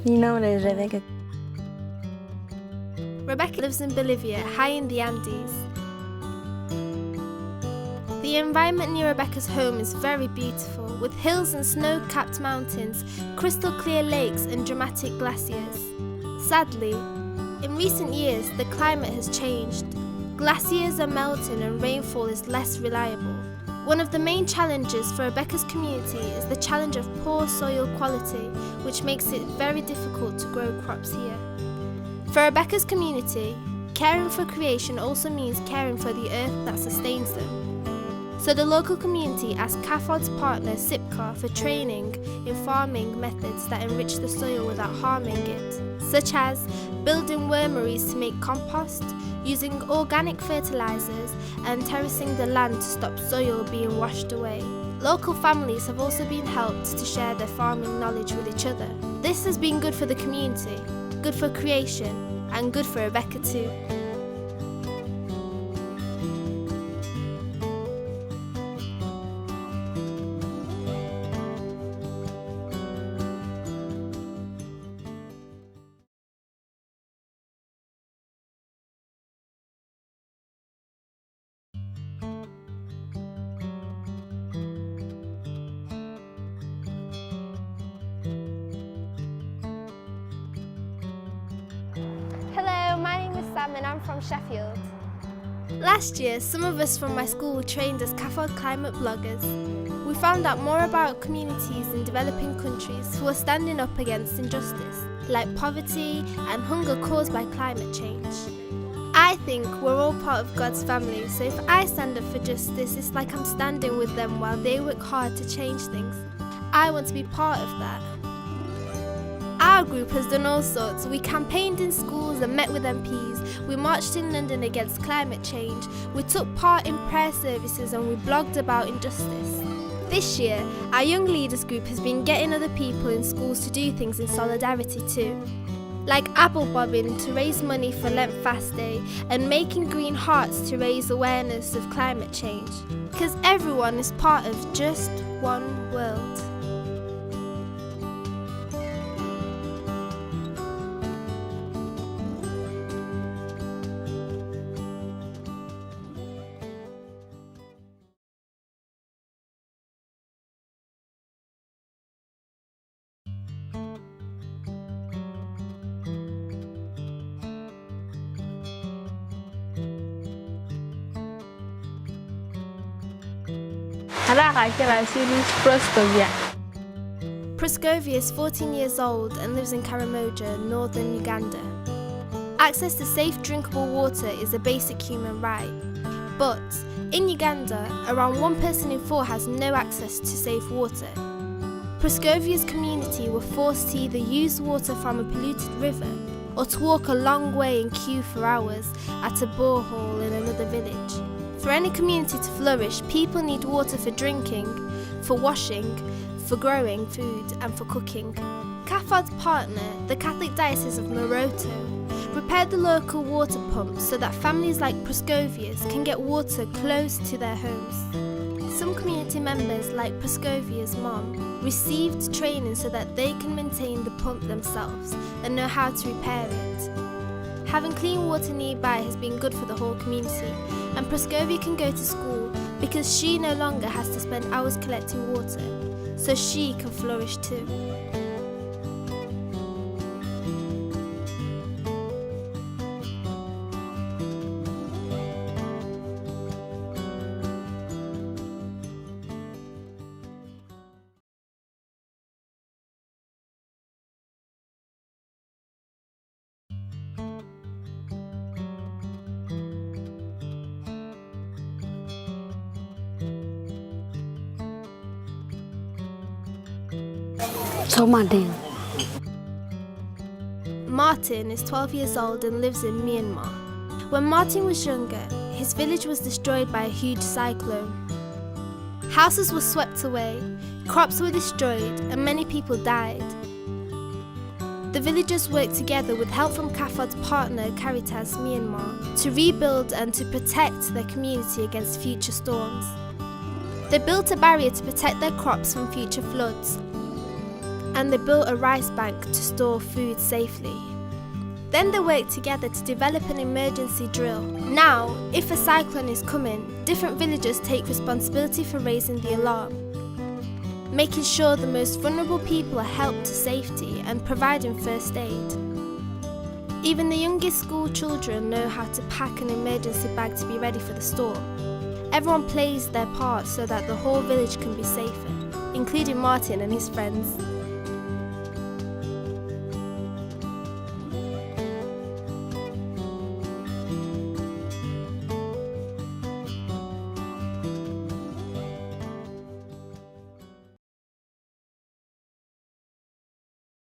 Mi nombre es Rebeca. Rebeca lives in Bolivia, high in the Andes. The environment near Rebeca's home is very beautiful, with hills and snow-capped mountains, crystal clear lakes and dramatic glaciers. Sadly, in recent years the climate has changed. Glaciers are melting and rainfall is less reliable. One of the main challenges for Rebeca's community is the challenge of poor soil quality, which makes it very difficult to grow crops here. For Rebeca's community, caring for creation also means caring for the earth that sustains them. So the local community asked CAFOD's partner SIPCA for training in farming methods that enrich the soil without harming it, such as building wormeries to make compost, using organic fertilizers and terracing the land to stop soil being washed away. Local families have also been helped to share their farming knowledge with each other. This has been good for the community, good for creation, and good for Rebeca too. Hello, my name is Sam and I'm from Sheffield. Last year, some of us from my school trained as CAFOD climate bloggers. We found out more about communities in developing countries who are standing up against injustice, like poverty and hunger caused by climate change. I think we're all part of God's family, so if I stand up for justice, it's like I'm standing with them while they work hard to change things. I want to be part of that. Our group has done all sorts. We campaigned in schools and met with MPs. We marched in London against climate change. We took part in prayer services and we blogged about injustice. This year, our Young Leaders group has been getting other people in schools to do things in solidarity too. Like apple bobbing to raise money for Lent Fast Day and making green hearts to raise awareness of climate change. Because everyone is part of just one world. Proscovia. Proscovia is 14 years old and lives in Karamoja, northern Uganda. Access to safe drinkable water is a basic human right. But in Uganda, around 1 person in 4 has no access to safe water. Proscovia's community were forced to either use water from a polluted river or to walk a long way and queue for hours at a borehole in another village. For any community to flourish, people need water for drinking, for washing, for growing food and for cooking. CAFOD's partner, the Catholic Diocese of Moroto, repaired the local water pumps so that families like Proscovia's can get water close to their homes. Some community members, like Proscovia's mom, received training so that they can maintain the pump themselves and know how to repair it. Having clean water nearby has been good for the whole community, and Proscovia can go to school because she no longer has to spend hours collecting water, so she can flourish too. Martin is 12 years old and lives in Myanmar. When Martin was younger, his village was destroyed by a huge cyclone. Houses were swept away, crops were destroyed, and many people died. The villagers worked together with help from CAFOD's partner Caritas Myanmar to rebuild and to protect their community against future storms. They built a barrier to protect their crops from future floods. and they built a rice bank to store food safely. Then they worked together to develop an emergency drill. Now, if a cyclone is coming, different villagers take responsibility for raising the alarm, making sure the most vulnerable people are helped to safety and providing first aid. Even the youngest school children know how to pack an emergency bag to be ready for the storm. Everyone plays their part so that the whole village can be safer, including Martin and his friends.